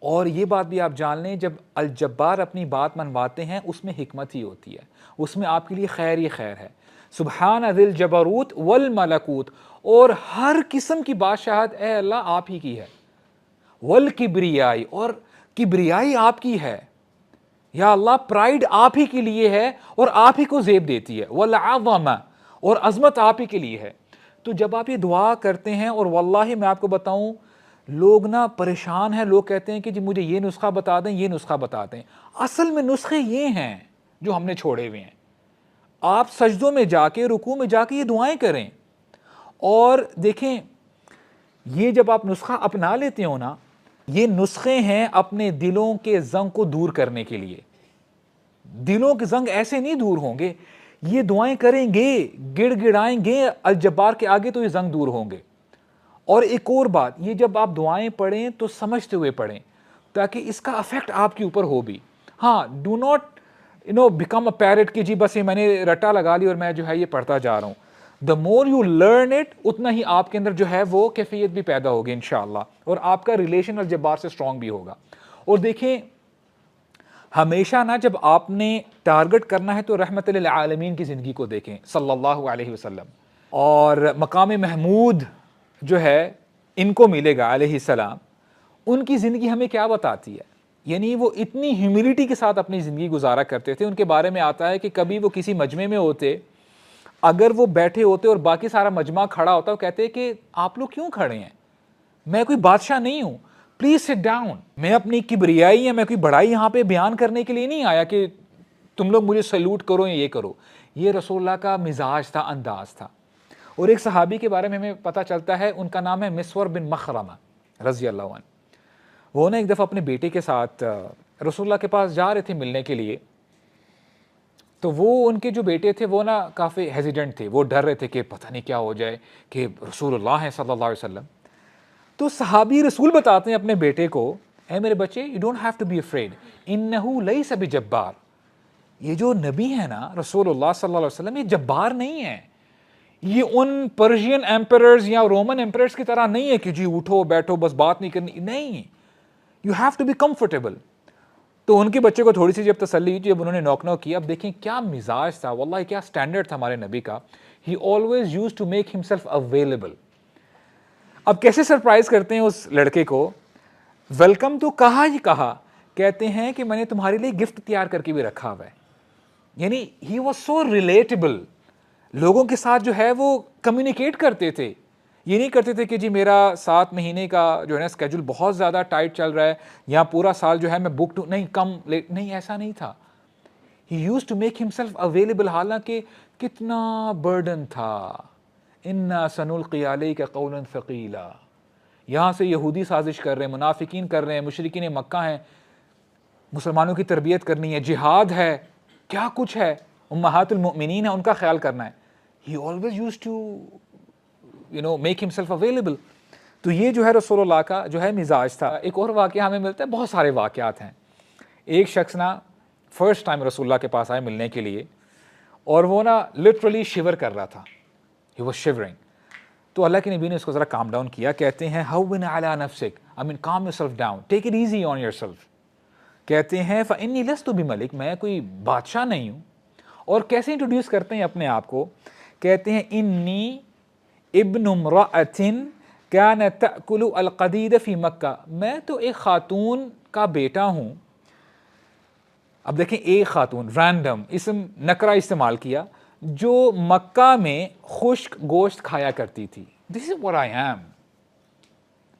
اور یہ بات بھی آپ جان لیں, جب الجبار اپنی بات منواتے ہیں اس میں حکمت ہی ہوتی ہے, اس میں آپ کے لیے خیر ہی خیر ہے. سبحان ذی الجبروت والملکوت, اور ہر قسم کی بادشاہت اے اللہ آپ ہی کی ہے. والکبریائی, اور کبریائی آپ کی ہے, یا اللہ پرائیڈ آپ ہی کے لیے ہے اور آپ ہی کو زیب دیتی ہے. والعظمہ, اور عظمت آپ ہی کے لیے ہے. تو جب آپ یہ دعا کرتے ہیں, اور واللہ میں آپ کو بتاؤں لوگ نا پریشان ہیں, لوگ کہتے ہیں کہ جی مجھے یہ نسخہ بتا دیں, یہ نسخہ بتا دیں. اصل میں نسخے یہ ہیں جو ہم نے چھوڑے ہوئے ہیں. آپ سجدوں میں جا کے, رکوع میں جا کے یہ دعائیں کریں, اور دیکھیں یہ جب آپ نسخہ اپنا لیتے ہو نا, یہ نسخے ہیں اپنے دلوں کے زنگ کو دور کرنے کے لیے. دلوں کے زنگ ایسے نہیں دور ہوں گے, یہ دعائیں کریں گے, گڑ گڑائیں گے الجبار کے آگے تو یہ زنگ دور ہوں گے. اور ایک اور بات, یہ جب آپ دعائیں پڑھیں تو سمجھتے ہوئے پڑھیں تاکہ اس کا افیکٹ آپ کے اوپر ہو بھی. ہاں, do not become a parrot کہ جی بس یہ میں نے رٹا لگا لی اور میں جو ہے یہ پڑھتا جا رہا ہوں. the more you learn it, اتنا ہی آپ کے اندر جو ہے وہ کیفیت بھی پیدا ہوگی انشاءاللہ, اور آپ کا ریلیشن الجبار سے اسٹرانگ بھی ہوگا. اور دیکھیں ہمیشہ نا جب آپ نے ٹارگٹ کرنا ہے تو رحمت للعالمین کی زندگی کو دیکھیں صلی اللہ علیہ وسلم, اور مقام محمود جو ہے ان کو ملے گا علیہ السلام. ان کی زندگی ہمیں کیا بتاتی ہے, یعنی وہ اتنی ہیوملٹی کے ساتھ اپنی زندگی گزارا کرتے تھے. ان کے بارے میں آتا ہے کہ کبھی وہ کسی مجمع میں ہوتے, اگر وہ بیٹھے ہوتے اور باقی سارا مجمع کھڑا ہوتا, وہ کہتے کہ آپ لوگ کیوں کھڑے ہیں, میں کوئی بادشاہ نہیں ہوں, پلیز سٹ ڈاؤن. میں اپنی کبریائی یا میں کوئی بڑائی یہاں پہ بیان کرنے کے لیے نہیں آیا کہ تم لوگ مجھے سیلوٹ کرو یا یہ کرو. یہ رسول اللہ کا مزاج تھا, انداز تھا. اور ایک صحابی کے بارے میں ہمیں پتہ چلتا ہے, ان کا نام ہے مسور بن مخرمہ رضی اللہ عنہ. وہ نا ایک دفعہ اپنے بیٹے کے ساتھ رسول اللہ کے پاس جا رہے تھے ملنے کے لیے, تو وہ ان کے جو بیٹے تھے وہ نا کافی ہیزیڈنٹ تھے, وہ ڈر رہے تھے کہ پتہ نہیں کیا ہو جائے, کہ رسول اللہ ہیں صلی اللہ علیہ وسلم. تو صحابی رسول بتاتے ہیں اپنے بیٹے کو, اے میرے بچے, you don't have to be afraid, انہ لیس بجبار, یہ جو نبی ہے نا رسول اللہ صلی اللہ علیہ وسلم, یہ جبار نہیں ہے, یہ ان پرشین ایمپررز یا رومن ایمپررز کی طرح نہیں ہے کہ جی اٹھو بیٹھو بس بات نہیں کرنی, نہیں, you have to be comfortable. تو ان کے بچے کو تھوڑی سی جب تسلی ہوئی, جب انہوں نے نوک نوک کیا, اب دیکھیں کیا مزاج تھا, واللہ کیا سٹینڈرڈ تھا ہمارے نبی کا. He always used to make himself available. اب کیسے سرپرائز کرتے ہیں اس لڑکے کو, ویلکم تو کہا ہی کہا, کہتے ہیں کہ میں نے تمہارے لیے گفٹ تیار کر کے بھی رکھا ہوا ہے. یعنی ہی واز سو ریلیٹیبل, لوگوں کے ساتھ جو ہے وہ کمیونیکیٹ کرتے تھے. یہ نہیں کرتے تھے کہ جی میرا 7 مہینے کا جو ہے نا اسکیجول بہت زیادہ ٹائٹ چل رہا ہے, یا پورا سال جو ہے میں بک نہیں, کم لیٹ نہیں, ایسا نہیں تھا. He used to make himself available, حالانکہ کتنا برڈن تھا. انا سنلقی علیک قولا ثقیلا, یہاں سے یہودی سازش کر رہے ہیں, منافقین کر رہے ہیں, مشرکین مکہ ہیں, مسلمانوں کی تربیت کرنی ہے, جہاد ہے, کیا کچھ ہے, امہات المؤمنین ہیں, ان کا خیال کرنا ہے. He always used to make himself available. تو یہ جو ہے رسول اللہ کا جو ہے مزاج تھا. ایک اور واقعہ ہمیں ملتا ہے, بہت سارے واقعات ہیں. ایک شخص نا فرسٹ ٹائم رسول اللہ کے پاس آئے ملنے کے لیے, اور وہ نا لٹرلی شیور کر رہا تھا, ہی واز شیورنگ. تو اللہ کے نبی نے اس کو ذرا کام ڈاؤن کیا. کہتے ہیں ہون علی نفسک, I mean calm yourself down, take it easy on yourself. کہتے ہیں فانی لست بملک, میں کوئی بادشاہ نہیں ہوں. اور کیسے انٹروڈیوس کرتے ہیں اپنے آپ کو, کہتے ہیں انی ابن امرأۃ کانت تأکل القدید فی مکہ, میں تو ایک خاتون کا بیٹا ہوں. اب دیکھیں ایک خاتون, رینڈم اسم نکرہ استعمال کیا, جو مکہ میں خشک گوشت کھایا کرتی تھی. دس از واٹ آئی ایم.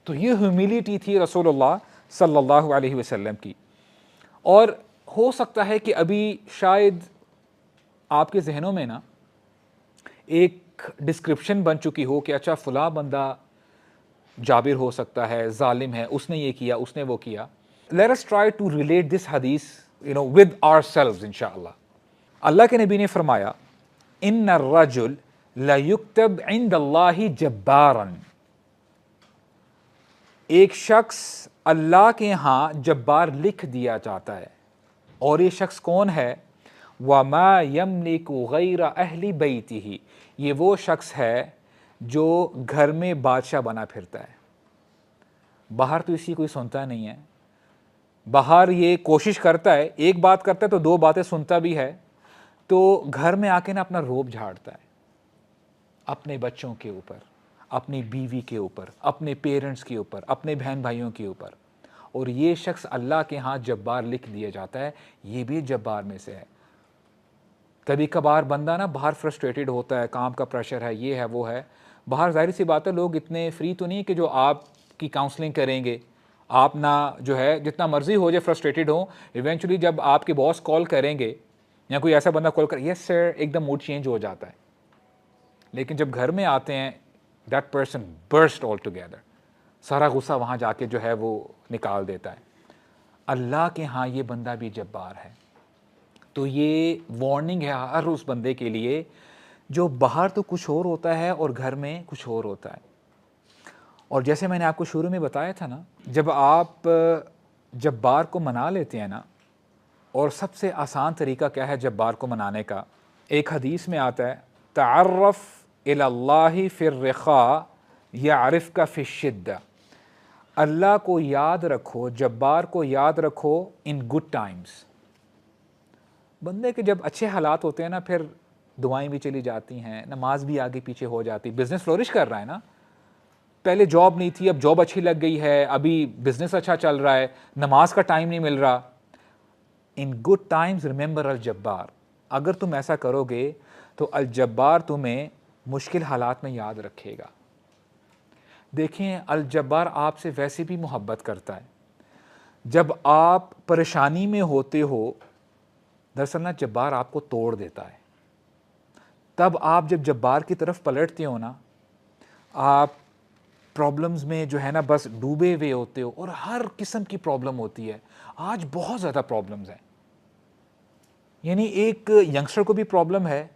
تو یہ ہیوملٹی تھی رسول اللہ صلی اللہ علیہ وسلم کی. اور ہو سکتا ہے کہ ابھی شاید آپ کے ذہنوں میں نا ایک ڈسکرپشن بن چکی ہو کہ اچھا فلاں بندہ جابر ہو سکتا ہے, ظالم ہے, اس نے یہ کیا, اس نے وہ کیا. Let us try to relate this hadith with ourselves انشاءاللہ. اللہ کے نبی نے فرمایا ان الرجل لیکتب عند اللہ جبارا, ایک شخص اللہ کے ہاں جبار لکھ دیا جاتا ہے. اور یہ شخص کون ہے؟ وَمَا يَمْلِكُ غَيْرَ أَهْلِ بَيْتِهِ, یہ وہ شخص ہے جو گھر میں بادشاہ بنا پھرتا ہے. باہر تو اسی کوئی سنتا نہیں ہے, باہر یہ کوشش کرتا ہے, ایک بات کرتا ہے تو 2 باتیں سنتا بھی ہے, تو گھر میں آ کے نا اپنا روب جھاڑتا ہے اپنے بچوں کے اوپر, اپنی بیوی کے اوپر, اپنے پیرنٹس کے اوپر, اپنے بہن بھائیوں کے اوپر. اور یہ شخص اللہ کے ہاں جبار لکھ دیا جاتا ہے, یہ بھی جبار میں سے ہے. کبھی کبھار بندہ نا باہر فرسٹریٹڈ ہوتا ہے, کام کا پریشر ہے, یہ ہے وہ ہے. باہر ظاہر سی بات ہے لوگ اتنے فری تو نہیں کہ جو آپ کی کاؤنسلنگ کریں گے. آپ نہ جو ہے جتنا مرضی ہو جائے فرسٹریٹڈ ہوں, ایونچولی جب آپ کے باس کال کریں گے یا کوئی ایسا بندہ کال کرے, یس سر, ایک دم موڈ چینج ہو جاتا ہے. لیکن جب گھر میں آتے ہیں that person burst all together, سارا غصہ وہاں جا کے جو ہے وہ نکال دیتا ہے. اللہ کے ہاں یہ بندہ بھی جبار ہے. تو یہ وارننگ ہے ہر اس بندے کے لیے جو باہر تو کچھ اور ہوتا ہے اور گھر میں کچھ اور ہوتا ہے. اور جیسے میں نے آپ کو شروع میں بتایا تھا نا, جب آپ جبار کو منا لیتے ہیں نا, اور سب سے آسان طریقہ کیا ہے جبار کو منانے کا؟ ایک حدیث میں آتا ہے تعرف الی اللہ فی الرخاء یعرفک فی الشدہ, اللہ کو یاد رکھو, جبار کو یاد رکھو ان گڈ ٹائمز. بندے کے جب اچھے حالات ہوتے ہیں نا, پھر دعائیں بھی چلی جاتی ہیں, نماز بھی آگے پیچھے ہو جاتی, بزنس فلورش کر رہا ہے نا, پہلے جاب نہیں تھی اب جاب اچھی لگ گئی ہے, ابھی بزنس اچھا چل رہا ہے, نماز کا ٹائم نہیں مل رہا. ان گڈ ٹائمز ریممبر الجبار. اگر تم ایسا کرو گے تو الجبار تمہیں مشکل حالات میں یاد رکھے گا. دیکھیں الجبار آپ سے ویسے بھی محبت کرتا ہے. جب آپ پریشانی میں ہوتے ہو, دراصل نا جبار آپ کو توڑ دیتا ہے. تب آپ جب جبار کی طرف پلٹتے ہو نا, آپ پرابلمز میں جو ہے نا بس ڈوبے ہوئے ہوتے ہو, اور ہر قسم کی پرابلم ہوتی ہے. آج بہت زیادہ پرابلمز ہیں, یعنی ایک ینگسٹر کو بھی پرابلم ہے,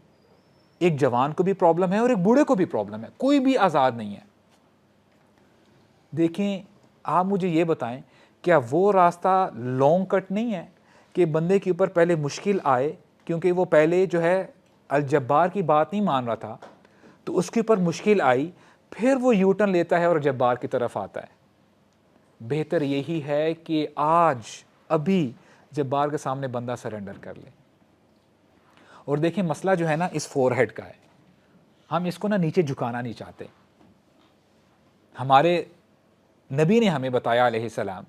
ایک جوان کو بھی پرابلم ہے, اور ایک بوڑھے کو بھی پرابلم ہے, کوئی بھی آزاد نہیں ہے. دیکھیں آپ مجھے یہ بتائیں, کیا وہ راستہ لانگ کٹ نہیں ہے کہ بندے کے اوپر پہلے مشکل آئے, کیونکہ وہ پہلے جو ہے الجبار کی بات نہیں مان رہا تھا, تو اس کے اوپر مشکل آئی, پھر وہ یو ٹرن لیتا ہے اور جبار کی طرف آتا ہے. بہتر یہی ہے کہ آج ابھی جبار کے سامنے بندہ سرنڈر کر لے. اور دیکھیں مسئلہ جو ہے نا اس فور ہیڈ کا ہے, ہم اس کو نا نیچے جھکانا نہیں چاہتے. ہمارے نبی نے ہمیں بتایا علیہ السلام,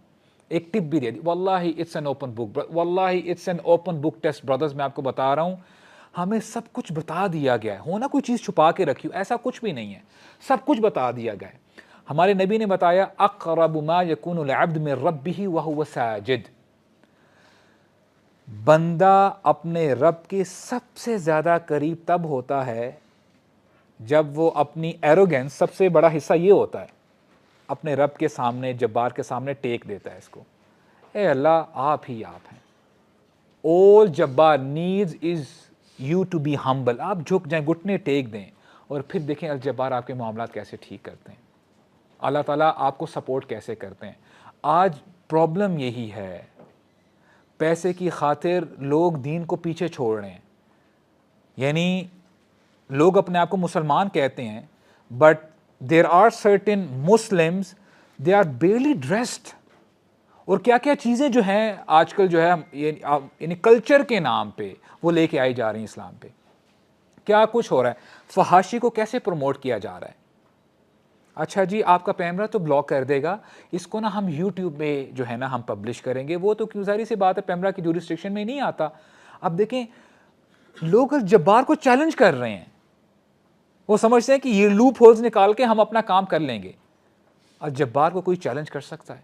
ایک ٹپ بھی دے دی, واللہ اٹس این اوپن بک, واللہ it's an open book test brothers, میں آپ کو بتا رہا ہوں ہمیں سب کچھ بتا دیا گیا ہے. ہونا کوئی چیز چھپا کے رکھی ہو, ایسا کچھ بھی نہیں ہے, سب کچھ بتا دیا گیا ہے. ہمارے نبی نے بتایا اقرب ما یکون العبد من ربہ وہو ساجد, بندہ اپنے رب کے سب سے زیادہ قریب تب ہوتا ہے جب وہ اپنی ایروگینس, سب سے بڑا حصہ یہ ہوتا ہے, اپنے رب کے سامنے, جبار کے سامنے ٹیک دیتا ہے اس کو, اے اللہ آپ ہی آپ ہیں. all Jabbar needs is you to be humble. آپ جھک جائیں, گھٹنے ٹیک دیں, اور پھر دیکھیں الجبار آپ کے معاملات کیسے ٹھیک کرتے ہیں, اللہ تعالیٰ آپ کو سپورٹ کیسے کرتے ہیں. آج پرابلم یہی ہے, پیسے کی خاطر لوگ دین کو پیچھے چھوڑ رہے ہیں. یعنی لوگ اپنے آپ کو مسلمان کہتے ہیں, but there are certain Muslims they are barely dressed, اور کیا کیا چیزیں جو ہیں آج کل جو ہے یعنی کلچر کے نام پہ وہ لے کے آئی جا رہی ہیں اسلام پہ. کیا کچھ ہو رہا ہے, فحاشی کو کیسے پروموٹ کیا جا رہا ہے. اچھا جی آپ کا پیمرا تو بلاک کر دے گا, اس کو نا ہم یوٹیوب میں جو ہے نا ہم پبلش کریں گے. وہ تو کیوں, ظاہر سی بات ہے پیمرا کی جو ریسٹرکشن میں نہیں آتا. اب دیکھیں لوگ جبار کو چیلنج کر رہے ہیں, وہ سمجھتے ہیں کہ یہ لوپ ہولز نکال کے ہم اپنا کام کر لیں گے. اور جبار کو کوئی چیلنج کر سکتا ہے؟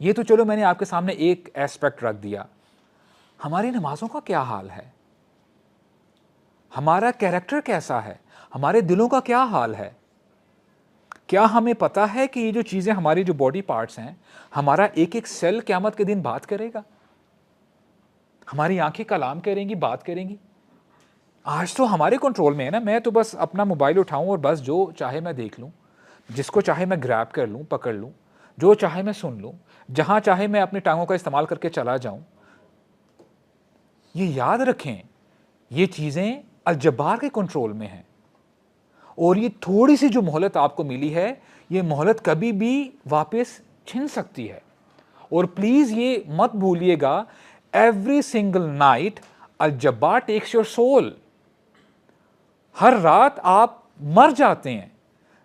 یہ تو چلو میں نے آپ کے سامنے ایک ایسپیکٹ رکھ دیا. ہماری نمازوں کا کیا حال ہے, ہمارا کیریکٹر کیسا ہے, ہمارے دلوں کا کیا حال ہے؟ کیا ہمیں پتا ہے کہ یہ جو چیزیں ہماری جو باڈی پارٹس ہیں, ہمارا ایک ایک سیل قیامت کے دن بات کرے گا, ہماری آنکھیں کلام کریں گی, بات کریں گی. آج تو ہمارے کنٹرول میں ہے نا, میں تو بس اپنا موبائل اٹھاؤں اور بس جو چاہے میں دیکھ لوں, جس کو چاہے میں گریب کر لوں, پکڑ لوں, جو چاہے میں سن لوں, جہاں چاہے میں اپنی ٹانگوں کا استعمال کر کے چلا جاؤں. یہ یاد رکھیں یہ چیزیں الجبار کے کنٹرول میں ہیں, اور یہ تھوڑی سی جو مہلت آپ کو ملی ہے, یہ مہلت کبھی بھی واپس چھن سکتی ہے. اور پلیز یہ مت بھولیے گا, ایوری سنگل نائٹ الجبار ٹیکس یور سول. ہر رات آپ مر جاتے ہیں.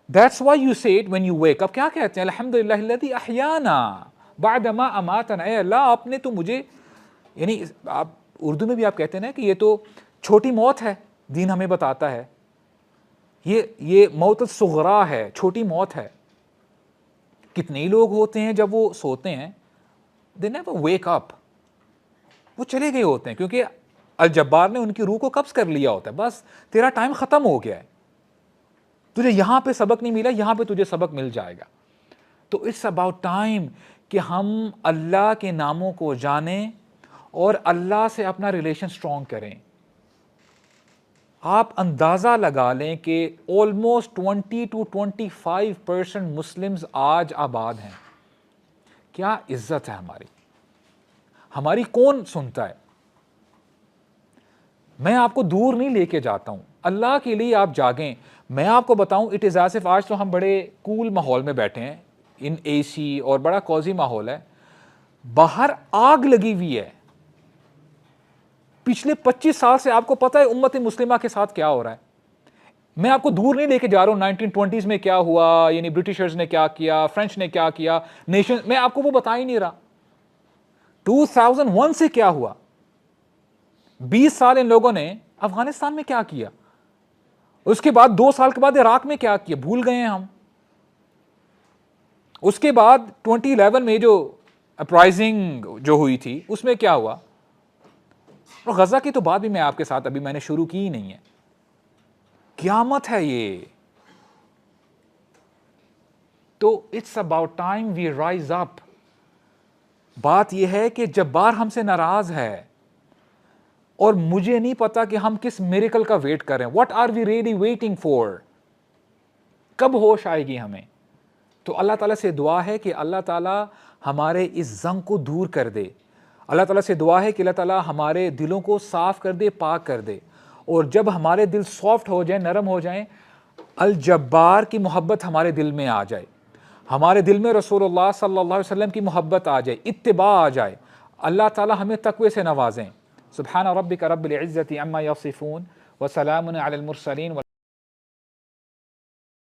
That's why you say it when you wake up. کیا کہتے ہیں, الحمدللہ الذی احیانا بعد ما اماتنا. اے اللہ آپ نے تو مجھے, یعنی آپ اردو میں بھی آپ کہتے ہیں نا کہ یہ تو چھوٹی موت ہے, دین ہمیں بتاتا ہے یہ موت الصغریٰ ہے, چھوٹی موت ہے. کتنے ہی لوگ ہوتے ہیں جب وہ سوتے ہیں they never wake up, وہ چلے گئے ہوتے ہیں, کیونکہ الجبار نے ان کی روح کو قبض کر لیا ہوتا ہے. بس تیرا ٹائم ختم ہو گیا ہے, تجھے یہاں پہ سبق نہیں ملا, یہاں پہ تجھے سبق مل جائے گا. تو اٹس اباؤٹ ٹائم کہ ہم اللہ کے ناموں کو جانیں اور اللہ سے اپنا ریلیشن سٹرونگ کریں. آپ اندازہ لگا لیں کہ آلموسٹ 20 to 25% مسلمز آج آباد ہیں. کیا عزت ہے ہماری کون سنتا ہے؟ میں آپ کو دور نہیں لے کے جاتا ہوں, اللہ کے لیے آپ جاگیں. میں آپ کو بتاؤں اٹ از ایز اف آج تو ہم بڑے کول ماحول میں بیٹھے ہیں, ان اے سی اور بڑا کوزی ماحول ہے, باہر آگ لگی ہوئی ہے. پچھلے 25 سال سے آپ کو پتا ہے امت مسلمہ کے ساتھ کیا ہو رہا ہے. میں آپ کو دور نہیں لے کے جا رہا ہوں 1920s میں کیا ہوا, یعنی برٹشرز نے کیا کیا, فرینچ نے کیا کیا, نیشن, میں آپ کو وہ بتا ہی نہیں رہا. 2001 سے کیا ہوا, 20 سال ان لوگوں نے افغانستان میں کیا کیا, اس کے بعد 2 سال کے بعد عراق میں کیا کیا, بھول گئے ہیں ہم. اس کے بعد 2011 میں جو اپرائزنگ جو ہوئی تھی اس میں کیا ہوا, اور غزہ کی تو بات بھی میں آپ کے ساتھ ابھی میں نے شروع کی ہی نہیں ہے. قیامت ہے یہ. تو it's about time we rise up. بات یہ ہے کہ جبار ہم سے ناراض ہے, اور مجھے نہیں پتا کہ ہم کس میریکل کا ویٹ کر رہے ہیں. What are we really waiting for? کب ہوش آئے گی ہمیں؟ تو اللہ تعالیٰ سے دعا ہے کہ اللہ تعالیٰ ہمارے اس زنگ کو دور کر دے. اللہ تعالیٰ سے دعا ہے کہ اللہ تعالیٰ ہمارے دلوں کو صاف کر دے، پاک کر دے. اور جب ہمارے دل سافٹ ہو جائیں، نرم ہو جائیں، الجبار کی محبت ہمارے دل میں آ جائے، ہمارے دل میں رسول اللہ صلی اللہ علیہ وسلم کی محبت آ جائے، اتباع آ جائے. اللہ تعالیٰ ہمیں تقوی سے نوازیں. سبحان ربک رب العزت عما یصفون وسلام علی المرسلین.